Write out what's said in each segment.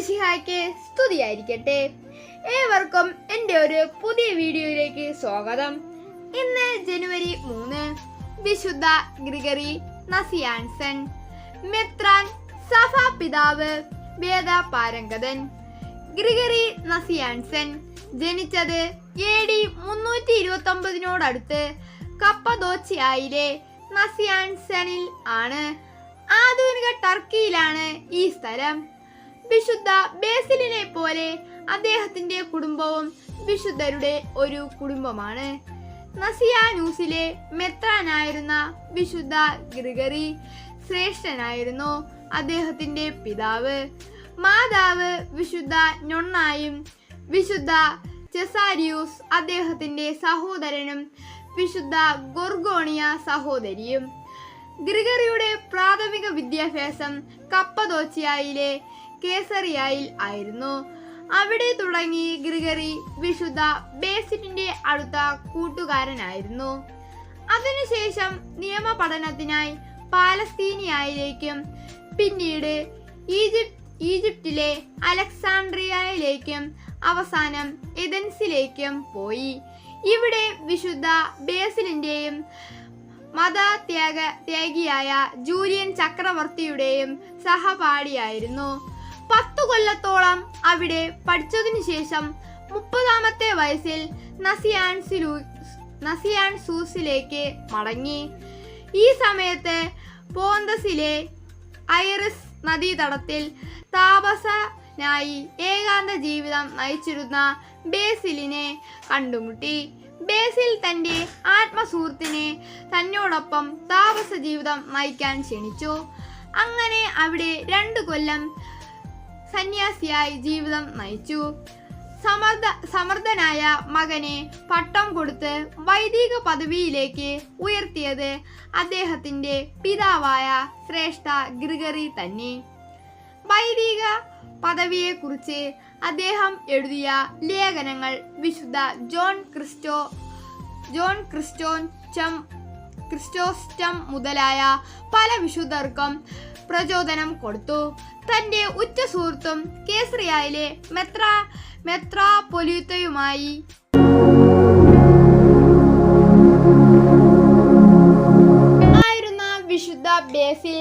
മിശിഹായ്ക്ക് സ്തുതിയായിരിക്കട്ടെ. ഏവർക്കും എൻ്റെ ഒരു പുതിയ വീഡിയോയിലേക്ക് സ്വാഗതം. ഇന്ന് ജനുവരി 3, വിശുദ്ധ ഗ്രിഗറി നസിയാൻസൻ, മെത്രാൻ, സഭാപിതാവ്, വേദപാരംഗതൻ. ഗ്രിഗറി നസിയാൻസൻ ജനിച്ചത് AD 329 കപ്പദോച്ചിയയിലെ നസിയാൻസനിൽ ആണ്. ആധുനിക ടർക്കിയിലാണ് ഈ സ്ഥലം. വിശുദ്ധ ബേസിലിനെ പോലെ അദ്ദേഹത്തിന്റെ കുടുംബവും വിശുദ്ധരുടെ ഒരു കുടുംബമാണ്. നസിയാനൂസിലെ മെത്രാനായിരുന്ന വിശുദ്ധ ഗ്രിഗറി ശ്രേഷ്ഠനായിരുന്നു അദ്ദേഹത്തിന്റെ പിതാവ്. മാതാവ് വിശുദ്ധ നൊണ്ണായും വിശുദ്ധ ചെസാരിയൂസ് അദ്ദേഹത്തിന്റെ സഹോദരനും വിശുദ്ധ ഗൊർഗോണിയ സഹോദരിയും. ഗ്രിഗറിയുടെ പ്രാഥമിക വിദ്യാഭ്യാസം കപ്പദോച്ചിയയിലെ കേസറിയയിൽ ആയിരുന്നു. അവിടെ തുടങ്ങി ഗ്രിഗറി വിശുദ്ധ ബേസിലിന്റെ അടുത്ത കൂട്ടുകാരനായിരുന്നു. അതിനുശേഷം നിയമ പഠനത്തിനായി പാലസ്തീനിയയിലേക്കും പിന്നീട് ഈജിപ്തിലെ അലക്സാണ്ട്രിയയിലേക്കും അവസാനം എഥൻസിലേക്കും പോയി. ഇവിടെ വിശുദ്ധ ബേസിലിന്റെയും മതത്യാഗിയായ ജൂലിയൻ ചക്രവർത്തിയുടെയും സഹപാഠിയായിരുന്നു. 10 കൊല്ലത്തോളം അവിടെ പഠിച്ചതിനു ശേഷം 30ാമത്തെ വയസ്സിൽ നസിയാൻസൂസിലേക്ക് മടങ്ങി. ഈ സമയത്ത് പോന്തസിലെ ഐറിസ് നദീതടത്തിൽ താപസനായി ഏകാന്ത ജീവിതം നയിച്ചിരുന്ന ബേസിലിനെ കണ്ടുമുട്ടി. ബേസിൽ തന്റെ ആത്മസുഹൃത്തിനെ തന്നോടൊപ്പം താപസ ജീവിതം നയിക്കാൻ ക്ഷണിച്ചു. അങ്ങനെ അവിടെ 2 കൊല്ലം സന്യാസിയായി ജീവിതം നയിച്ചു. സമർത്ഥനായ മകനെ പട്ടം കൊടുത്ത് വൈദിക പദവിയിലേക്ക് ഉയർത്തിയത് അദ്ദേഹത്തിന്റെ പിതാവായ ശ്രേഷ്ഠ ഗ്രിഗറി തന്നെ. വൈദിക പദവിയെക്കുറിച്ച് അദ്ദേഹം എഴുതിയ ലേഖനങ്ങൾ വിശുദ്ധ ജോൺ ക്രിസ്റ്റോസ്റ്റം മുതലായ പല വിശുദ്ധർക്കും പ്രചോദനം കൊടുത്തു. തന്റെ ഉറ്റ സുഹൃത്തും കേസറിയയിലെ മെത്രാപ്പൊലീത്തയുമായി ആയിരുന്ന വിശുദ്ധ ബേസിൽ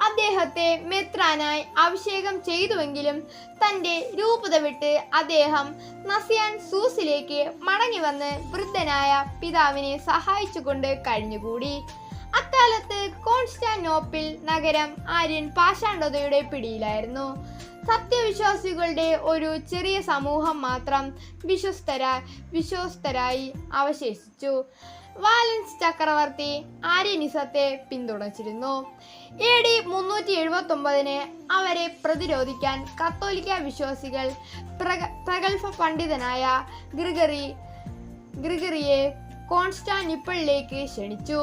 അദ്ദേഹത്തെ മെത്രാനായി അഭിഷേകം ചെയ്തുവെങ്കിലും തന്റെ രൂപത വിട്ട് അദ്ദേഹം നസിയാൻസൂസിലേക്ക് മടങ്ങി വന്ന് വൃദ്ധനായ പിതാവിനെ സഹായിച്ചുകൊണ്ട് കഴിഞ്ഞുകൂടി. അക്കാലത്ത് കോൺസ്റ്റാന്റിനോപ്പിൾ നഗരം ആര്യൻ പാഷാണ്ഡതയുടെ പിടിയിലായിരുന്നു. സത്യവിശ്വാസികളുടെ ഒരു ചെറിയ സമൂഹം മാത്രം വിശ്വസ്തരായി അവശേഷിച്ചു. വാലൻസ് ചക്രവർത്തി ആര്യനിസത്തെ പിന്തുണച്ചിരുന്നു. AD 379 അവരെ പ്രതിരോധിക്കാൻ കത്തോലിക്ക വിശ്വാസികൾ പ്രഗത്ഭ പണ്ഡിതനായ ഗ്രിഗറിയെ കോൺസ്റ്റാന്റിനോപ്പിളിലേക്ക് ക്ഷണിച്ചു.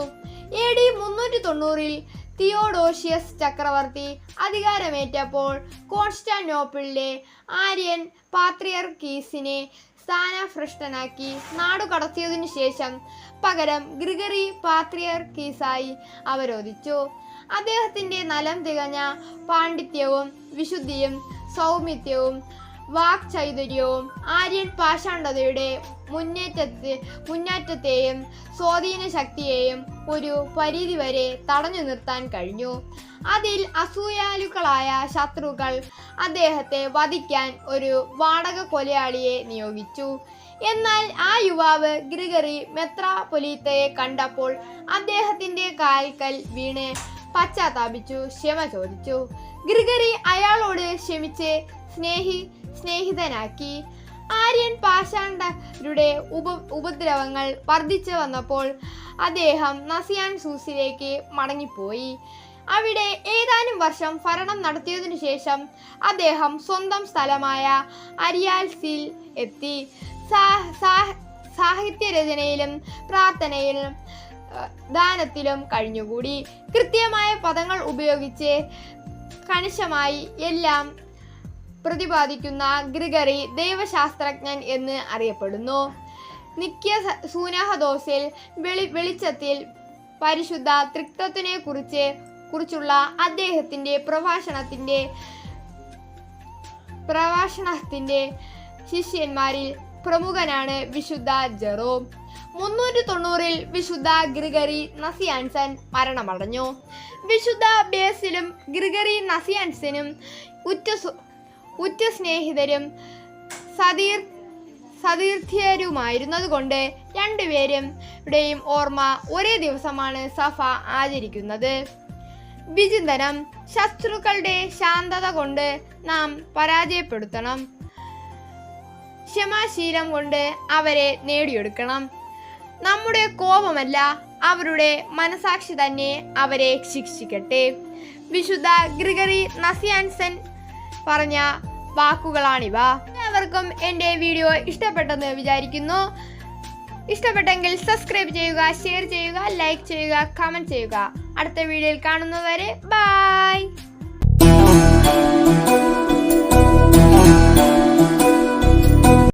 AD 390 തിയോഡോഷ്യസ് ചക്രവർത്തി അധികാരമേറ്റപ്പോൾ കോൺസ്റ്റാന്റിനോപ്പിളിലെ ആര്യൻ പാത്രിയർക്കീസിനെ സ്ഥാനഭ്രഷ്ടനാക്കി നാടുകടത്തിയതിനു ശേഷം പകരം ഗ്രിഗറി പാത്രിയർക്കീസായി അവരോധിച്ചു. അദ്ദേഹത്തിന്റെ നലം തികഞ്ഞ പാണ്ഡിത്യവും വിശുദ്ധിയും സൗമ്യത്യവും വാക്ചൈതന്യവും ആര്യൻ പാഷാണ്ഡതയുടെ മുന്നേറ്റത്തെയും സ്വാധീന ശക്തിയെയും ഒരു പരിധിവരെ തടഞ്ഞു നിർത്താൻ കഴിഞ്ഞു. അതിൽ അസൂയാലുക്കളായ ശത്രുക്കൾ അദ്ദേഹത്തെ വധിക്കാൻ ഒരു വാടക കൊലയാളിയെ നിയോഗിച്ചു. എന്നാൽ ആ യുവാവ് ഗ്രിഗറി മെത്രാപ്പൊലീത്തയെ കണ്ടപ്പോൾ അദ്ദേഹത്തിന്റെ കാൽക്കൽ വീണ് പശ്ചാത്താപിച്ചു ക്ഷമ ചോദിച്ചു. ഗ്രിഗറി അയാളോട് ക്ഷമിച്ച് സ്നേഹിതനാക്കി. ആര്യൻ പാഷാണ്ഡരുടെ ഉപദ്രവങ്ങൾ വർദ്ധിച്ചു വന്നപ്പോൾ അദ്ദേഹം നസിയാൻസൂസിലേക്ക് മടങ്ങിപ്പോയി. അവിടെ ഏതാനും വർഷം ഭരണം നടത്തിയതിനു ശേഷം അദ്ദേഹം സ്വന്തം സ്ഥലമായ അരിയാൽസിൽ എത്തി. സാഹിത്യരചനയിലും പ്രാർത്ഥനയിലും ദാനത്തിലും കഴിഞ്ഞുകൂടി. കൃത്യമായ പദങ്ങൾ ഉപയോഗിച്ച് കണിശമായി എല്ലാം പ്രതിപാദിക്കുന്ന ഗ്രിഗറി ദൈവശാസ്ത്രജ്ഞൻ എന്ന് അറിയപ്പെടുന്നു. നിക്യ സൂനഹദോസിൽ വെളിച്ചത്തിൽ പരിശുദ്ധ ത്രിത്വത്തിനെ കുറിച്ചുള്ള അദ്ദേഹത്തിന്റെ പ്രഭാഷണത്തിന്റെ പ്രഭാഷണത്തിന്റെ ശിഷ്യന്മാരിൽ പ്രമുഖനാണ് വിശുദ്ധ ജെറോം. 390 വിശുദ്ധ ഗ്രിഗറി നസിയാൻസൻ മരണമടഞ്ഞു. വിശുദ്ധ ബേസിലും ഗ്രിഗറി നസിയാൻസനും ഉറ്റ സ്നേഹിതരും സതീർത്ഥ്യരുമായിരുന്നതുകൊണ്ട് രണ്ടുപേരുടെയും ഓർമ്മ ഒരേ ദിവസമാണ് സഭ ആചരിക്കുന്നത്. വിചിന്തനം: ശത്രുക്കളുടെ ശാന്തത കൊണ്ട് നാം പരാജയപ്പെടുത്തണം. ക്ഷമാശീലം കൊണ്ട് അവരെ നേടിയെടുക്കണം. നമ്മുടെ കോപമല്ല, അവരുടെ മനസാക്ഷി തന്നെ അവരെ ശിക്ഷിക്കട്ടെ. വിശുദ്ധ ഗ്രിഗറി നസിയാൻസൻ പറഞ്ഞ വാക്കുകളാണിവ. എല്ലാവർക്കും എൻ്റെ വീഡിയോ ഇഷ്ടപ്പെട്ടെന്ന് വിചാരിക്കുന്നു. ഇഷ്ടപ്പെട്ടെങ്കിൽ സബ്സ്ക്രൈബ് ചെയ്യുക, ഷെയർ ചെയ്യുക, ലൈക്ക് ചെയ്യുക, കമൻറ്റ് ചെയ്യുക. അടുത്ത വീഡിയോയിൽ കാണുന്നതുവരെ ബൈ.